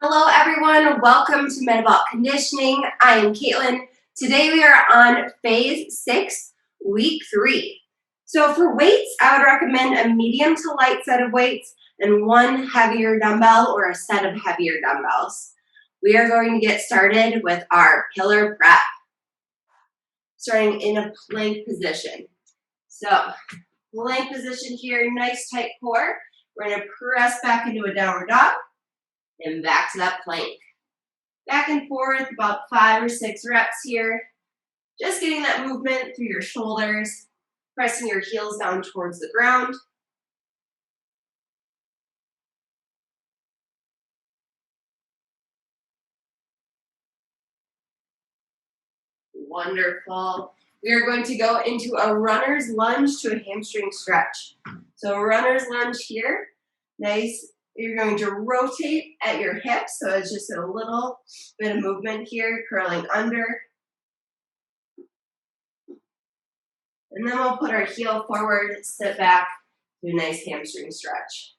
Hello everyone, welcome to Metabolic Conditioning. I am Caitlin. Today we are on phase 6, week 3. So for weights, I would recommend a medium to light set of weights and one heavier dumbbell or a set of heavier dumbbells. We are going to get started with our pillar prep, starting in a plank position. So plank position here, nice tight core. We're going to press back into a downward dog. And back to that plank. Back and forth, about 5 or 6 reps here. Just getting that movement through your shoulders, pressing your heels down towards the ground. Wonderful. We are going to go into a runner's lunge to a hamstring stretch. So runner's lunge here, nice. You're going to rotate at your hips, so it's just a little bit of movement here, curling under. And then we'll put our heel forward, sit back, do a nice hamstring stretch.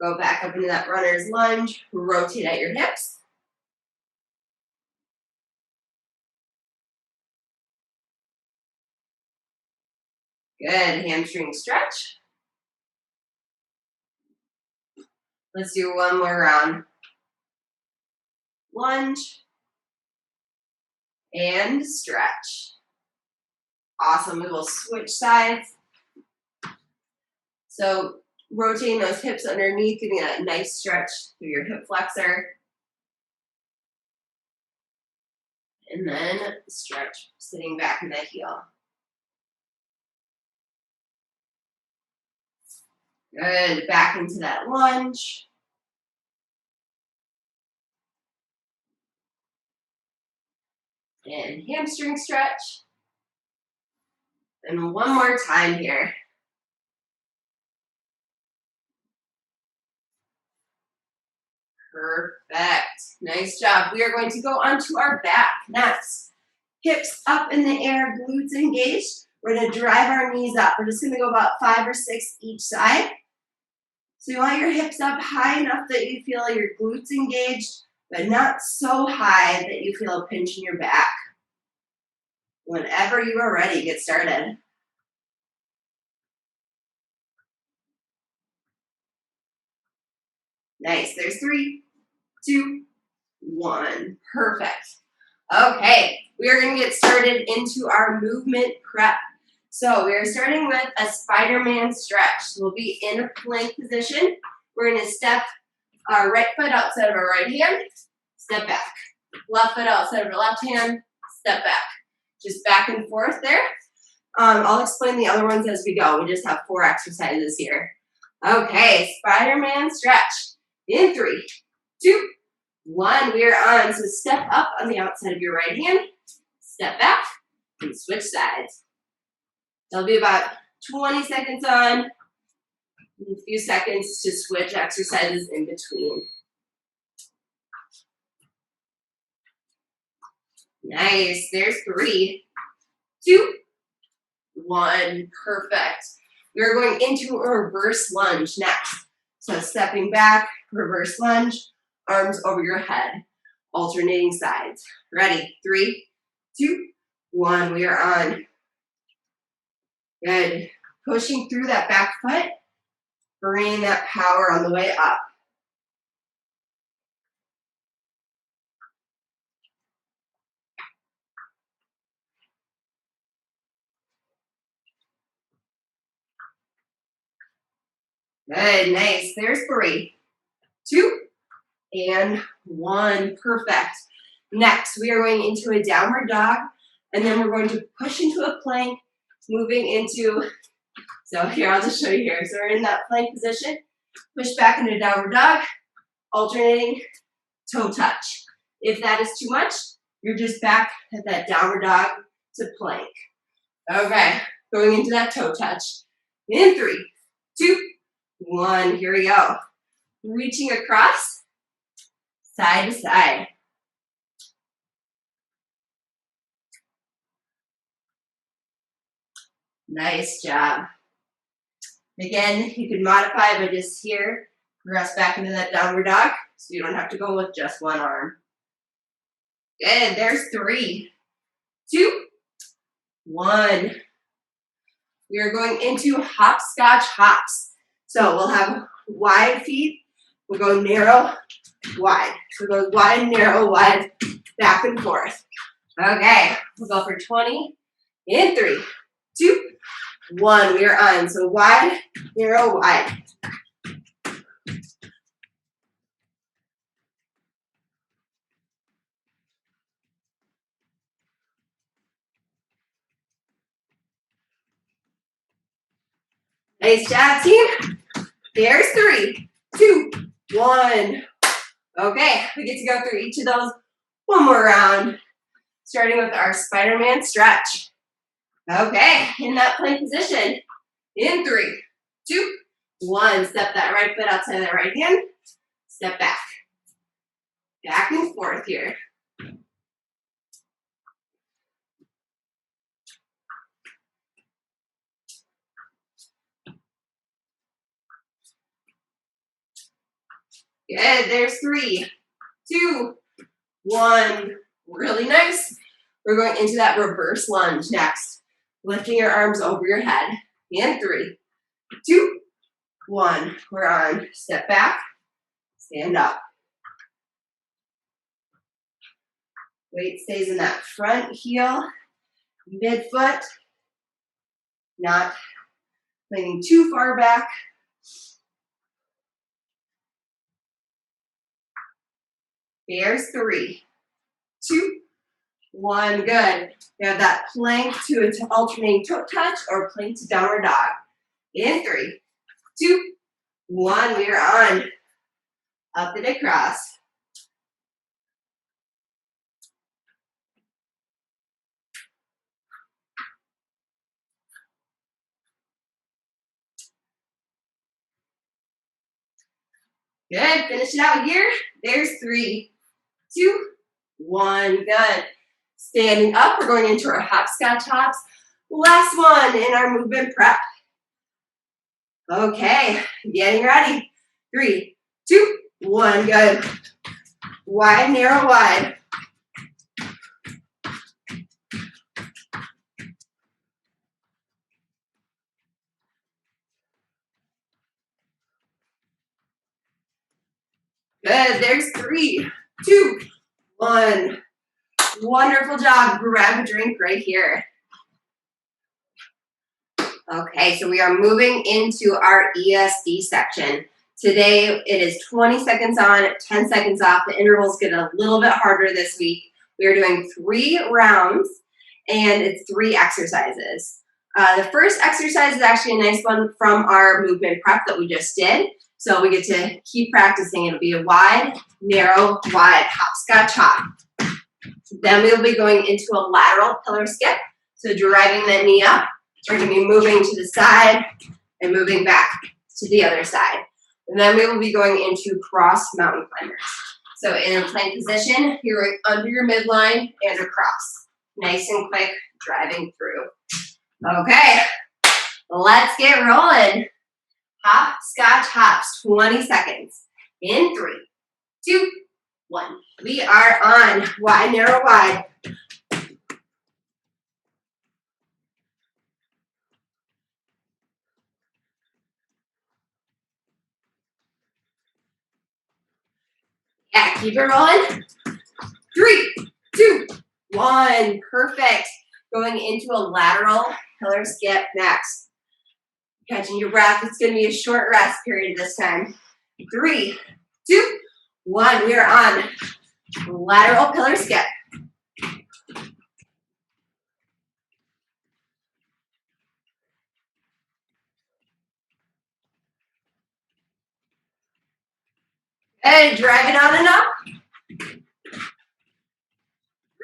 Go back up into that runner's lunge, rotate at your hips. Good, hamstring stretch. Let's do one more round. Lunge and stretch. Awesome, we will switch sides. So rotating those hips underneath, giving a nice stretch through your hip flexor. And then stretch, sitting back in the heel. Good, back into that lunge. And hamstring stretch. And one more time here. Perfect, nice job. We are going to go onto our back next. Hips up in the air, glutes engaged. We're gonna drive our knees up. We're just gonna go about 5 or 6 each side. So you want your hips up high enough that you feel your glutes engaged, but not so high that you feel a pinch in your back. Whenever you are ready, get started. Nice, there's 3, 2, 1, perfect. Okay, we are gonna get started into our movement prep. So we are starting with a Spider-Man stretch. So we'll be in a plank position. We're gonna step our right foot outside of our right hand, step back. Left foot outside of our left hand, step back. Just back and forth there. I'll explain the other ones as we go. We just have 4 exercises here. Okay, Spider-Man stretch. In 3, 2, 1, we are on. So step up on the outside of your right hand, step back, and switch sides. That'll be about 20 seconds on, and a few seconds to switch exercises in between. Nice, there's 3, 2, 1, perfect. We're going into a reverse lunge next. So stepping back, reverse lunge, arms over your head, alternating sides. Ready, 3, 2, 1, we are on. Good. Pushing through that back foot, bringing that power on the way up. Good, nice. There's 3, 2, and 1. Perfect. Next, we are going into a downward dog, and then we're going to push into a plank, moving into, so here, I'll just show you here. So we're in that plank position, push back into downward dog, alternating toe touch. If that is too much, you're just back at that downward dog to plank. Okay, going into that toe touch. In 3, 2, 1, here we go. Reaching across, side to side. Nice job. Again, you can modify by just here, progress back into that downward dog, so you don't have to go with just one arm. Good, there's 3, 2, 1. We are going into hopscotch hops. So we'll have wide feet, we'll go narrow, wide. So go wide, narrow, wide, back and forth. Okay, we'll go for 20 in 3, 2, 1. We are on. So wide, narrow, wide. Nice job, team. There's 3, 2, 1. Okay, we get to go through each of those one more round, starting with our Spider-Man stretch. Okay, in that plank position, in 3, 2, 1. Step that right foot outside that right hand. Step back. Back and forth here. Good, there's 3, 2, 1. Really nice. We're going into that reverse lunge next. Lifting your arms over your head. In 3, 2, 1. We're on. Step back. Stand up. Weight stays in that front heel, midfoot. Not leaning too far back. There's 3, 2, 1. Good. We have that plank to alternating toe touch or plank to downward dog. In 3, 2, 1. We are on. Up and across. Good. Finish it out here. There's 3, 2, 1. Good. Standing up, we're going into our hopscotch hops. Last one in our movement prep. Okay, getting ready. 3, 2, 1. Good. Wide, narrow, wide. Good. There's 3, 2, 1. Wonderful job. Grab a drink right here. Okay, so we are moving into our ESD section. Today it is 20 seconds on, 10 seconds off. The intervals get a little bit harder this week. We are doing 3 rounds and it's 3 exercises. The first exercise is actually a nice one from our movement prep that we just did. So we get to keep practicing. It'll be a wide, narrow, wide hopscotch hop. Then we'll be going into a lateral pillar skip. So driving that knee up. We're going to be moving to the side and moving back to the other side. And then we will be going into cross mountain climbers. So in a plank position, you're going under your midline and across. Nice and quick, driving through. Okay, let's get rolling. Hopscotch hops, 20 seconds. In 3, 2, 1. We are on. Wide, narrow, wide. Yeah, keep it rolling. 3, 2, 1. Perfect. Going into a lateral pillar skip next. Catching your breath. It's going to be a short rest period this time. 3, 2, 1. We are on. Lateral pillar skip. Good. Drive it on and up.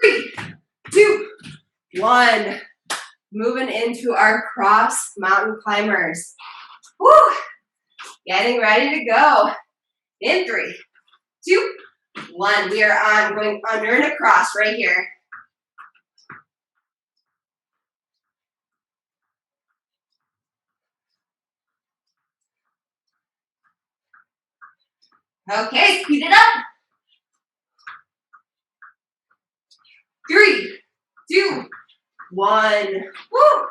3, 2, 1. Moving into our cross mountain climbers. Woo! Getting ready to go. In 3, 2, 1. We are on. Going under and across right here. Okay, speed it up. 3, 2, 1. Woo!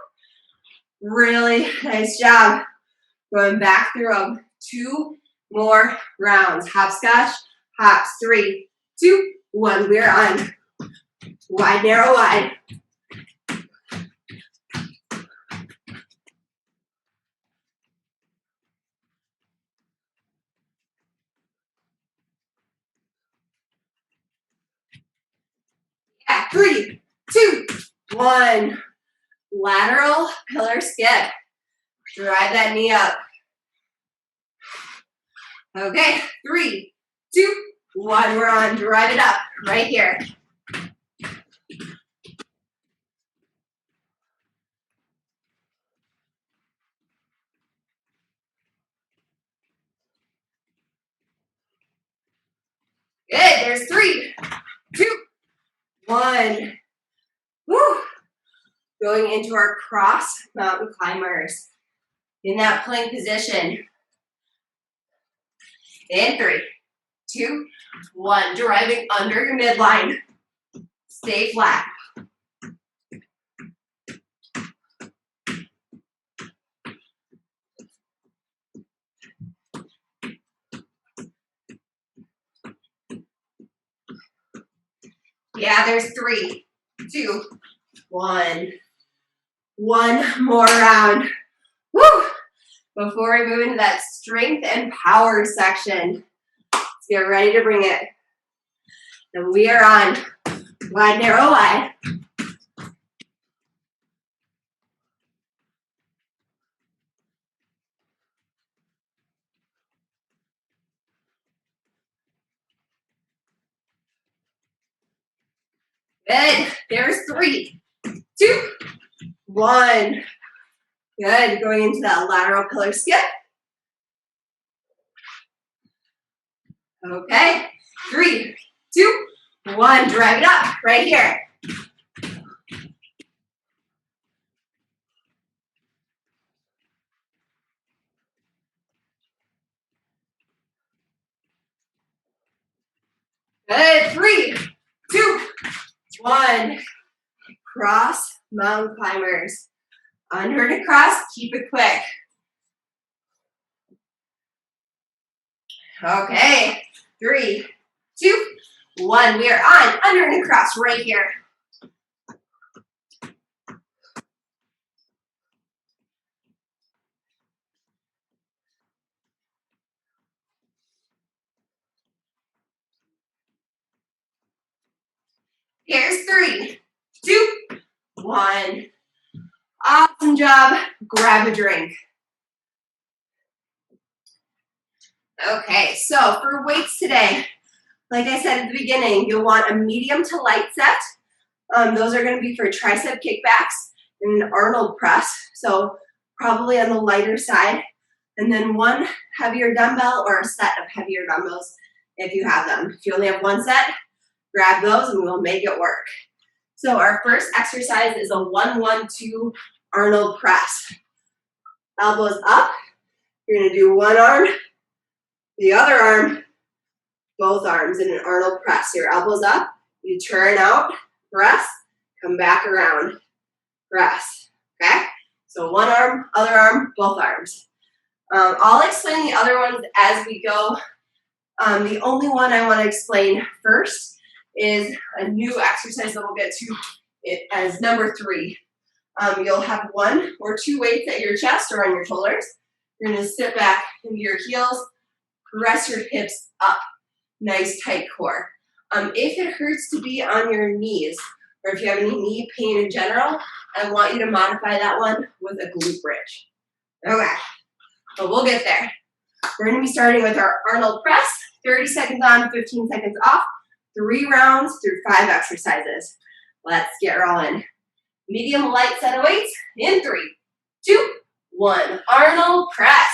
Really nice job. Going back through them. 2 more rounds. Hopscotch, hops. 3, 2, 1. We're on. Wide, narrow, wide. Yeah, 3, 2, 1. Lateral pillar skip. Drive that knee up. Okay, 3, 2, 1. We're on. Drive it up right here. Good. There's 3, 2, 1. Woo. Going into our cross mountain climbers. In that plank position. In 3, 2, 1. Driving under your midline. Stay flat. Yeah, there's 3, 2, 1. One more round. Woo! Before we move into that strength and power section, let's get ready to bring it. And we are on. Wide, narrow, wide. Good. There's 3, 2, 1. Good. Going into that lateral pillar skip. Okay. 3, 2, 1. Drive it up right here. Good. 3, 2, 1. Cross mountain climbers. Under and across. Keep it quick. Okay. 3, 2, 1. We are on. Under and across right here. Here's 3, 2, 1. Awesome job. Grab a drink. Okay, so for weights today, like I said at the beginning, you'll want a medium to light set. Those are going to be for tricep kickbacks and an Arnold press, so probably on the lighter side. And then one heavier dumbbell or a set of heavier dumbbells if you have them. If you only have one set, grab those and we'll make it work. So our first exercise is a 1-1-2 Arnold press. Elbows up. You're going to do one arm, the other arm, both arms in an Arnold press. Your elbows up, you turn out, press, come back around, press. Okay? So one arm, other arm, both arms. I'll explain the other ones as we go. The only one I want to explain first is a new exercise that we'll get to it as number 3. You'll have 1 or 2 weights at your chest or on your shoulders. You're going to sit back into your heels, press your hips up, nice tight core. If it hurts to be on your knees, or if you have any knee pain in general, I want you to modify that one with a glute bridge. Okay, but we'll get there. We're going to be starting with our Arnold press, 30 seconds on, 15 seconds off, 3 rounds through 5 exercises. Let's get rolling. Medium light set of weights in 3, 2, 1. Arnold press.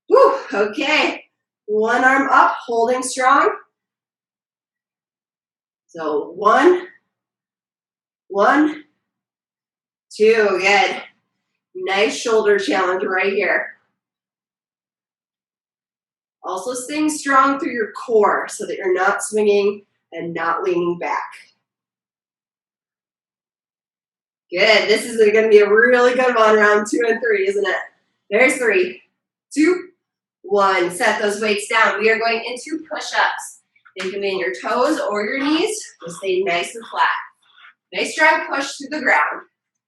Whew, okay. One arm up, holding strong. So 1, 1, 2, good. Nice shoulder challenge right here. Also staying strong through your core so that you're not swinging and not leaning back. Good. This is going to be a really good one, round 2 and 3, isn't it? There's 3, 2, 1. Set those weights down. We are going into push-ups. They can be in your toes or your knees. Just stay nice and flat. Nice strong push through the ground.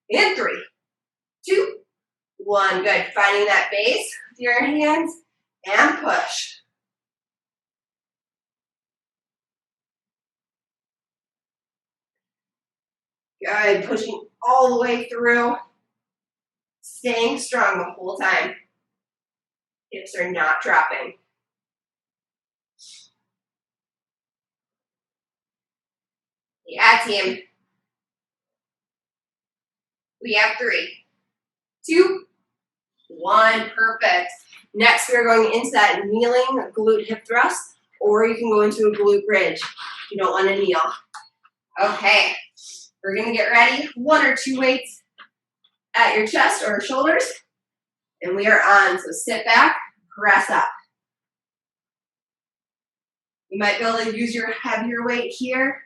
In 3, 2, 1. Good. Finding that base with your hands and push. Good. Pushing all the way through. Staying strong the whole time. Hips are not dropping. Yeah, team. We have 3, 2, 1. Perfect. Next, we're going into that kneeling glute hip thrust, or you can go into a glute bridge if you don't want to kneel. Okay. We're going to get ready. 1 or 2 weights at your chest or shoulders, and we are on. So sit back, press up. You might be able to use your heavier weight here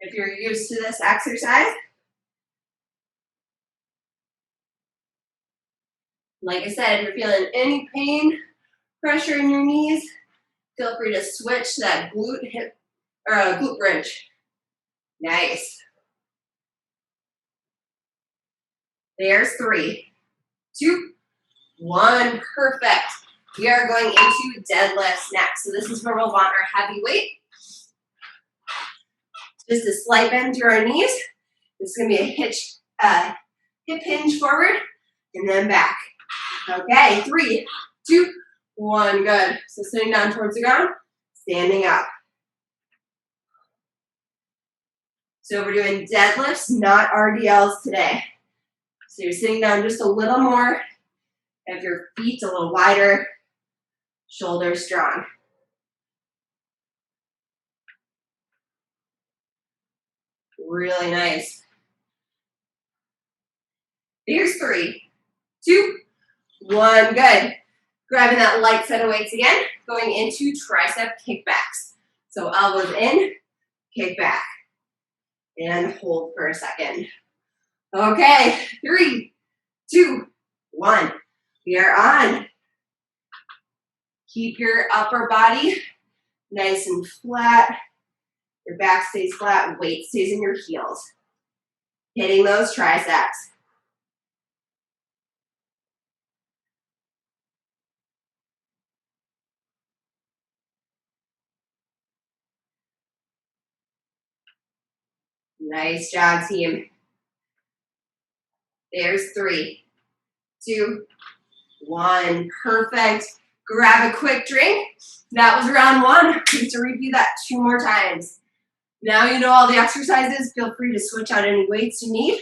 if you're used to this exercise. Like I said, if you're feeling any pain, pressure in your knees, feel free to switch to that glute hip or glute bridge. Nice. There's 3, 2, 1. Perfect. We are going into deadlifts next. So this is where we'll want our heavy weight. Just a slight bend through our knees. This is going to be a hip hinge forward and then back. Okay, 3, 2, 1. Good. So sitting down towards the ground, standing up. So we're doing deadlifts, not RDLs today. So you're sitting down just a little more. Have your feet a little wider, shoulders strong. Really nice. Here's 3, 2, 1. Good. Grabbing that light set of weights again, going into tricep kickbacks. So elbows in, kick back, and hold for a second. Okay, 3, 2, 1. We are on. Keep your upper body nice and flat. Your back stays flat, weight stays in your heels. Hitting those triceps. Nice job, team. There's 3, 2, 1. Perfect. Grab a quick drink. That was round 1. We need to review that 2 more times. Now you know all the exercises. Feel free to switch out any weights you need.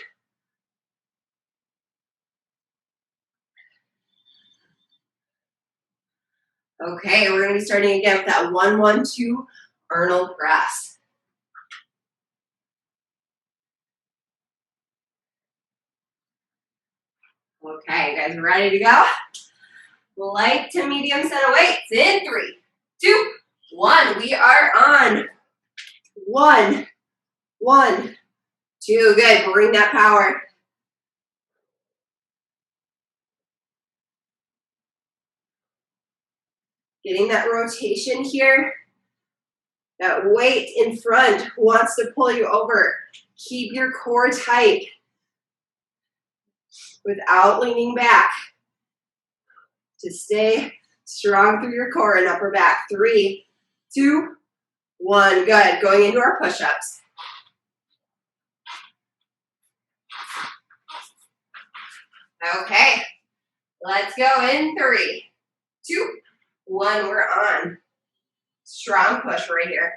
Okay, we're going to be starting again with that 1-1-2 Arnold press. Okay, you guys ready to go? Light to medium set of weights in 3, 2, 1. We are on. 1, 1, 2. Good. Bring that power. Getting that rotation here. That weight in front wants to pull you over. Keep your core tight without leaning back. To stay strong through your core and upper back. 3, 2, 1. Good. Going into our push-ups. Okay. Let's go in 3, 2, 1. We're on. Strong push right here.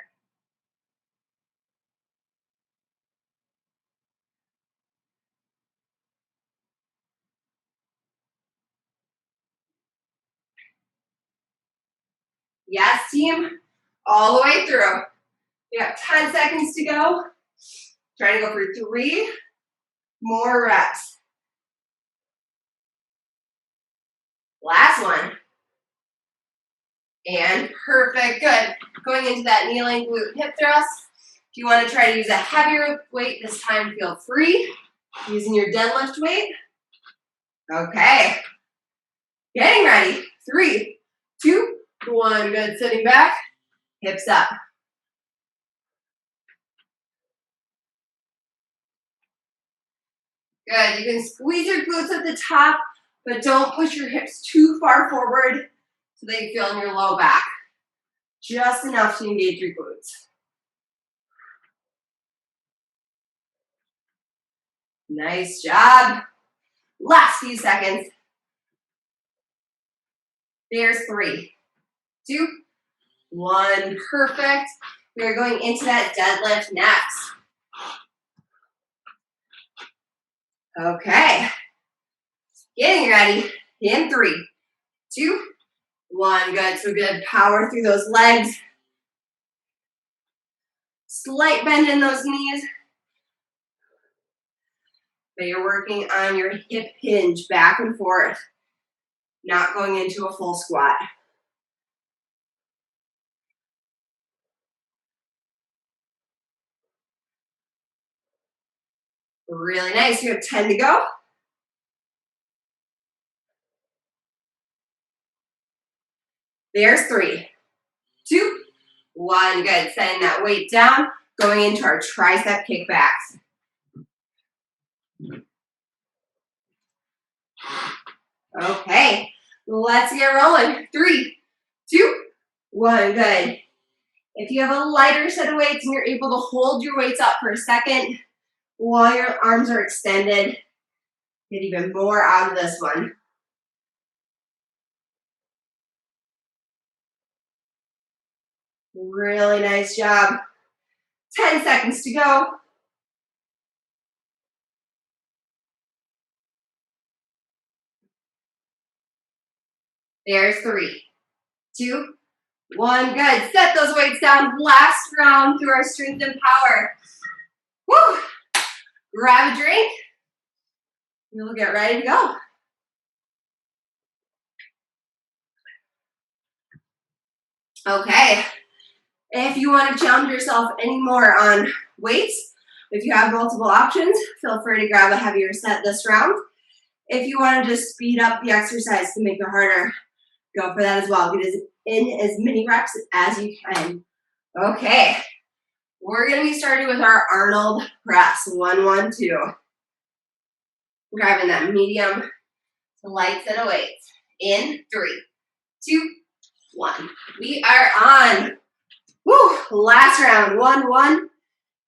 Yes, team. All the way through. You have 10 seconds to go. Try to go for 3 more reps. Last one. And perfect, good. Going into that kneeling glute hip thrust. If you want to try to use a heavier weight this time, feel free. Using your deadlift weight. Okay. Getting ready. 3, 2, 1. Good. Sitting back. Hips up. Good. You can squeeze your glutes at the top, but don't push your hips too far forward so that you feel in your low back. Just enough to engage your glutes. Nice job. Last few seconds. There's 3, 2, 1. Perfect. We are going into that deadlift next. Okay. Getting ready. In 3, 2, 1. Good. So good. Power through those legs. Slight bend in those knees. But you're working on your hip hinge back and forth. Not going into a full squat. Really nice. You have 10 to go. There's 3, 2, 1. Good. Setting that weight down. Going into our tricep kickbacks. Okay. Let's get rolling. 3, 2, 1. Good. If you have a lighter set of weights and you're able to hold your weights up for a second while your arms are extended, get even more out of this one. Really nice job. 10 seconds to go. There's 3, 2, 1. Good. Set those weights down. Last round through our strength and power. Woo! Grab a drink. We'll get ready to go. Okay. If you want to challenge yourself any more on weights, if you have multiple options, feel free to grab a heavier set this round. If you want to just speed up the exercise to make it harder, go for that as well. Get in as many reps as you can. Okay. We're going to be starting with our Arnold press. 1, 1, 2. Grabbing that medium to light set of weights. In 3, 2, 1. We are on. Woo! Last round. 1, 1,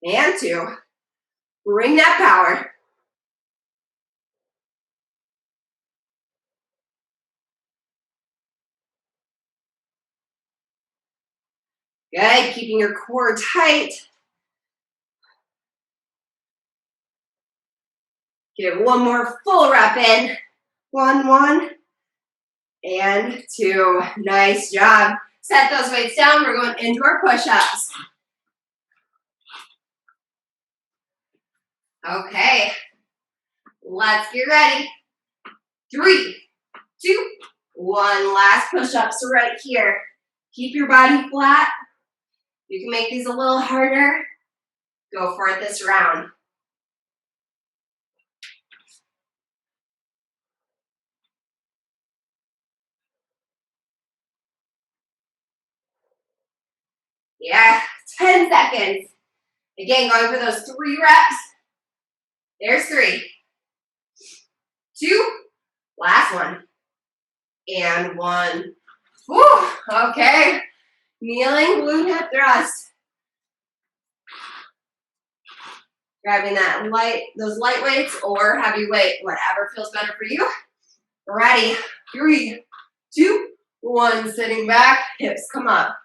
and 2. Bring that power. Good. Keeping your core tight. Get one more full rep in. 1, 1, and 2. Nice job. Set those weights down. We're going into our push-ups. Okay. Let's get ready. 3, 2, 1. Last push-ups right here. Keep your body flat. You can make these a little harder. Go for it this round. Yeah, 10 seconds. Again, going for those 3 reps. There's 3, 2, last one, and 1. Whew, okay. Kneeling glute hip thrust. Grabbing that those light weights or heavy weight, whatever feels better for you. Ready. 3, 2, 1. Sitting back, hips come up.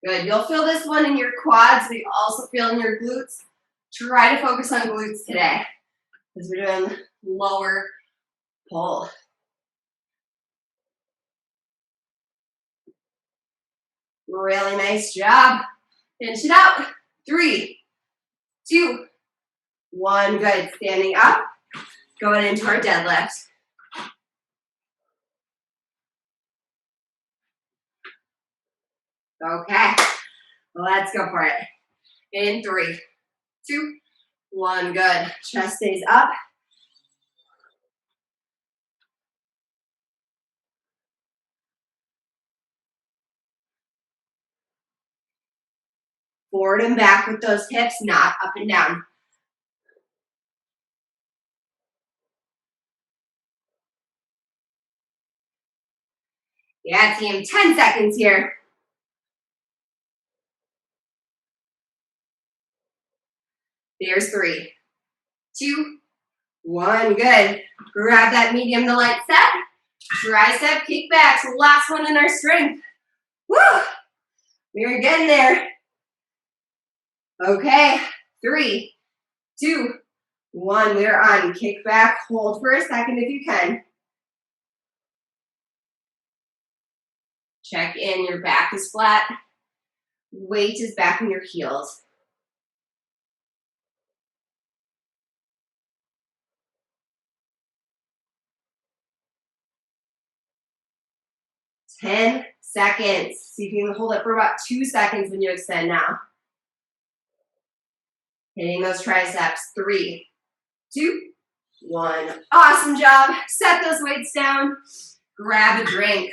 Good. You'll feel this one in your quads, but you also feel in your glutes. Try to focus on glutes today because we're doing lower pull. Really nice job. Finish it out. 3, 2, 1. Good. Standing up. Going into our deadlift. Okay, let's go for it. In 3, 2, 1, good. Chest stays up. Forward and back with those hips, not up and down. Yeah, team, 10 seconds here. There's 3, 2, 1, good. Grab that medium to light set. Tricep kickbacks, last one in our strength. Woo! We are getting there. Okay, 3, 2, 1, we're on. Kick back, hold for a second if you can. Check in, your back is flat. Weight is back in your heels. Ten seconds. See if you can hold it for about 2 seconds when you extend now. Hitting those triceps. 3, 2, 1. Awesome job. Set those weights down. Grab a drink.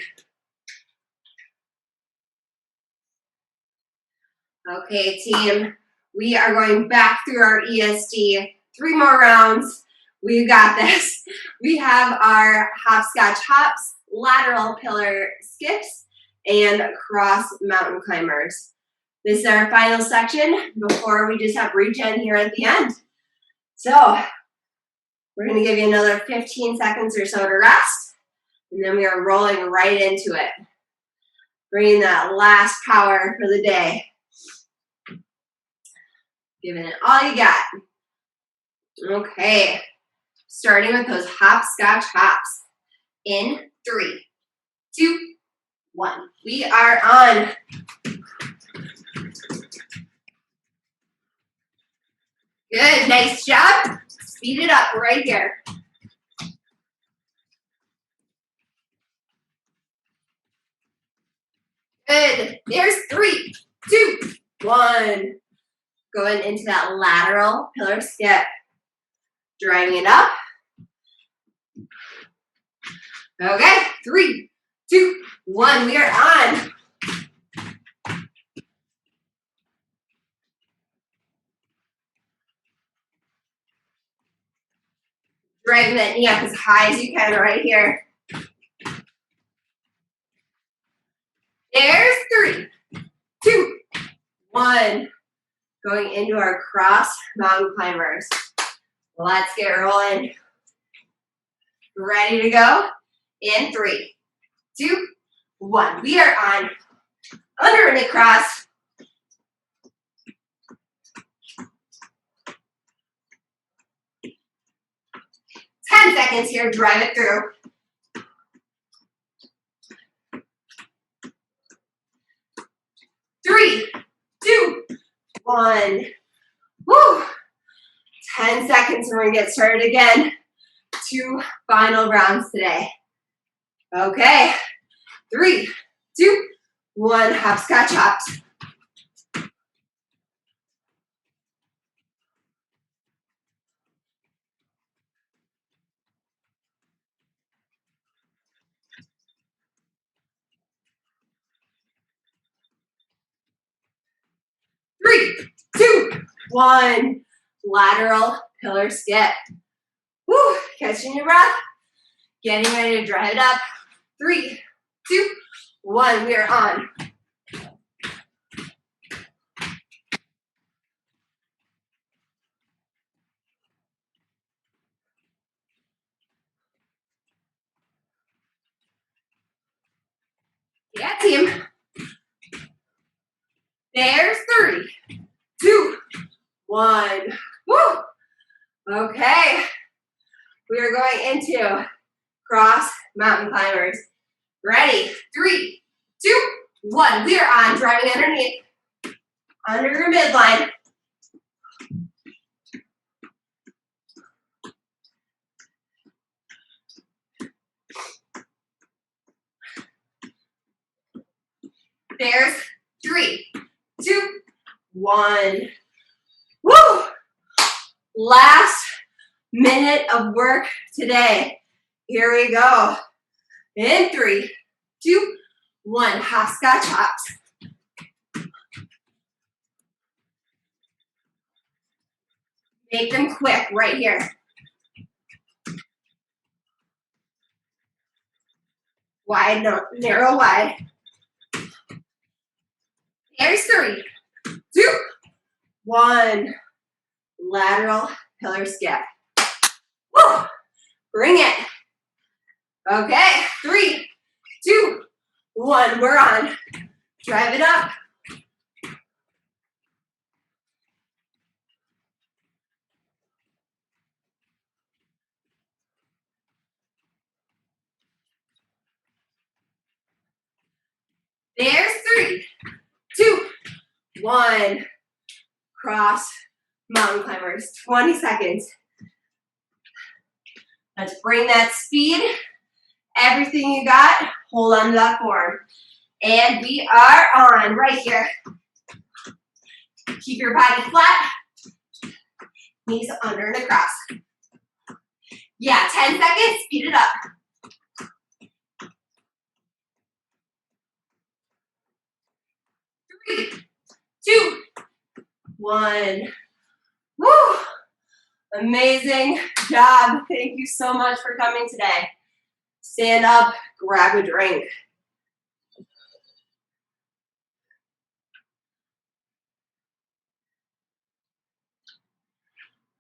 Okay, team. We are going back through our ESD. 3 more rounds. We've got this. We have our hopscotch hops, lateral pillar skips, and cross mountain climbers. This is our final section before we just have regen here at the end. So we're going to give you another 15 seconds or so to rest, and then we are rolling right into it. Bringing that last power for the day. Giving it all you got. Okay, starting with those hopscotch hops. In 3, 2, 1. We are on. Good, nice job. Speed it up right here. Good. There's 3, 2, 1. Going into that lateral pillar skip. Driving it up. Okay, 3, 2, 1. We are on. Driving that knee up as high as you can right here. There's 3, 2, 1. Going into our cross mountain climbers. Let's get rolling. Ready to go? In 3, 2, 1. We are on. Under and across. 10 seconds here. Drive it through. 3, 2, 1. Woo! 10 seconds and we're going to get started again. 2 final rounds today. Okay. 3, 2, 1. Hopscotch hops. Three, 2, 1. Lateral pillar skip. Woo! Catching your breath. Getting ready to drive it up. 3, 2, 1. We are on. Yeah, team. There's 3, 2, 1. Woo! Okay. We are going into cross mountain climbers. Ready? 3, 2, 1. We are on. Driving underneath. Under your midline. 1. Woo! Last minute of work today. Here we go. In 3, 2, 1. Hopscotch hops. Make them quick right here. Wide, no, narrow, wide. There's 3, 2, 1. Lateral pillar skip. Woo! Bring it. Okay, 3, 2, 1. We're on. Drive it up. There's 3, 2, 1. Cross mountain climbers. 20 seconds. Let's bring that speed. Everything you got, hold on to that form. And we are on right here. Keep your body flat. Knees under and across. Yeah, 10 seconds, speed it up. 3, 2, 1. Woo! Amazing job. Thank you so much for coming today. Stand up, grab a drink.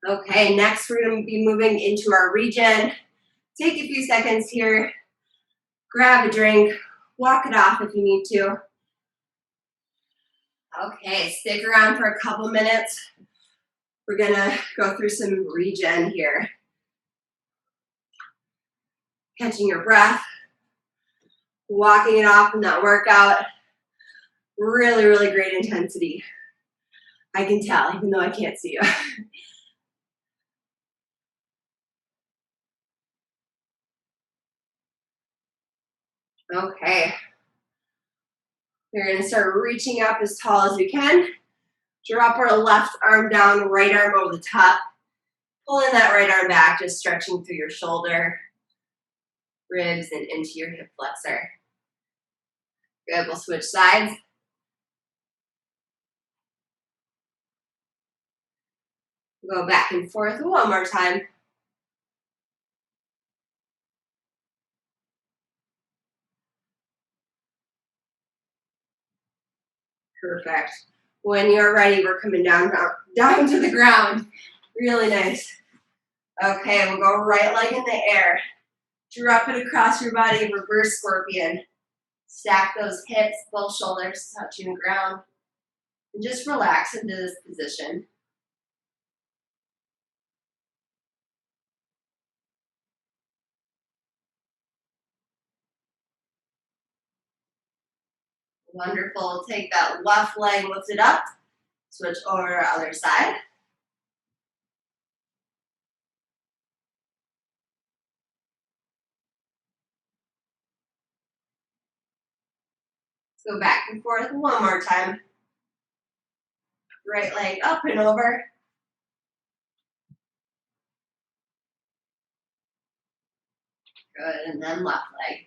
Okay, next we're going to be moving into our regen. Take a few seconds here, grab a drink, walk it off if you need to. Okay, stick around for a couple minutes. We're going to go through some regen here. Catching your breath, walking it off in that workout. Really, really great intensity. I can tell, even though I can't see you. Okay. We're going to start reaching up as tall as we can. Drop our left arm down, right arm over the top. Pulling that right arm back, just stretching through your shoulder, ribs, and into your hip flexor. Good, we'll switch sides. Go back and forth one more time. Perfect. When you're ready, we're coming down to the ground. Really nice. Okay, we'll go right leg in the air. Drop it across your body, reverse scorpion. Stack those hips, both shoulders touching the ground. And just relax into this position. Wonderful. Take that left leg, lift it up. Switch over to the other side. Let's go back and forth one more time. Right leg up and over. Good, and then left leg.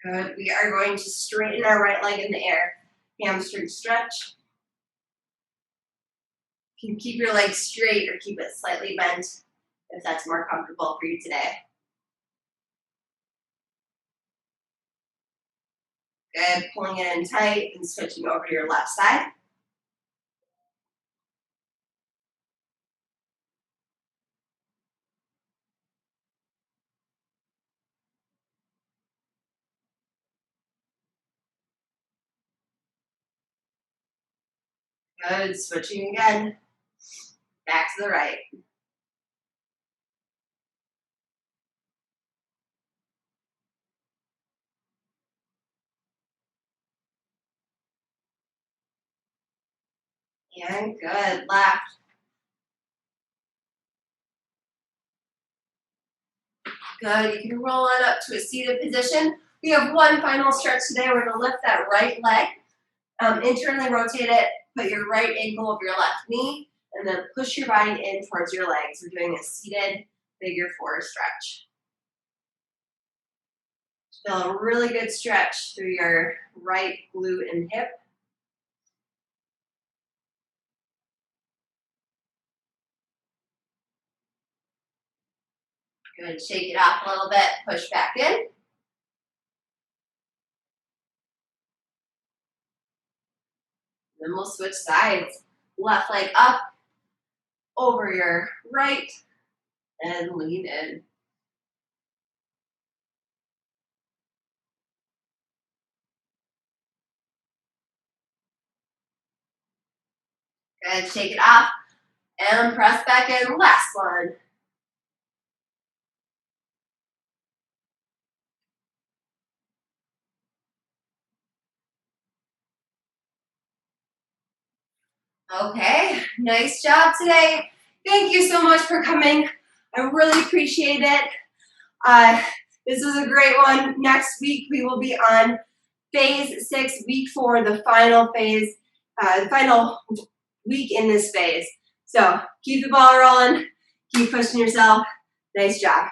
Good. We are going to straighten our right leg in the air. Hamstring stretch. You can keep your legs straight or keep it slightly bent if that's more comfortable for you today. Good. Pulling it in tight and switching over to your left side. Good. Switching again. Back to the right. And good. Left. Good. You can roll on up to a seated position. We have one final stretch today. We're going to lift that right leg, internally rotate it, put your right ankle over your left knee, and then push your body in towards your legs. We're doing a seated figure four stretch. Feel a really good stretch through your right glute and hip. Good. Shake it off a little bit. Push back in. Then we'll switch sides. Left leg up, over your right, and lean in. Good. Shake it off and press back in. Last one. Okay, nice job today. Thank you so much for coming. I really appreciate it. This was a great one. Next week we will be on phase 6, week 4, the final phase, the final week in this phase. So keep the ball rolling, keep pushing yourself. Nice job.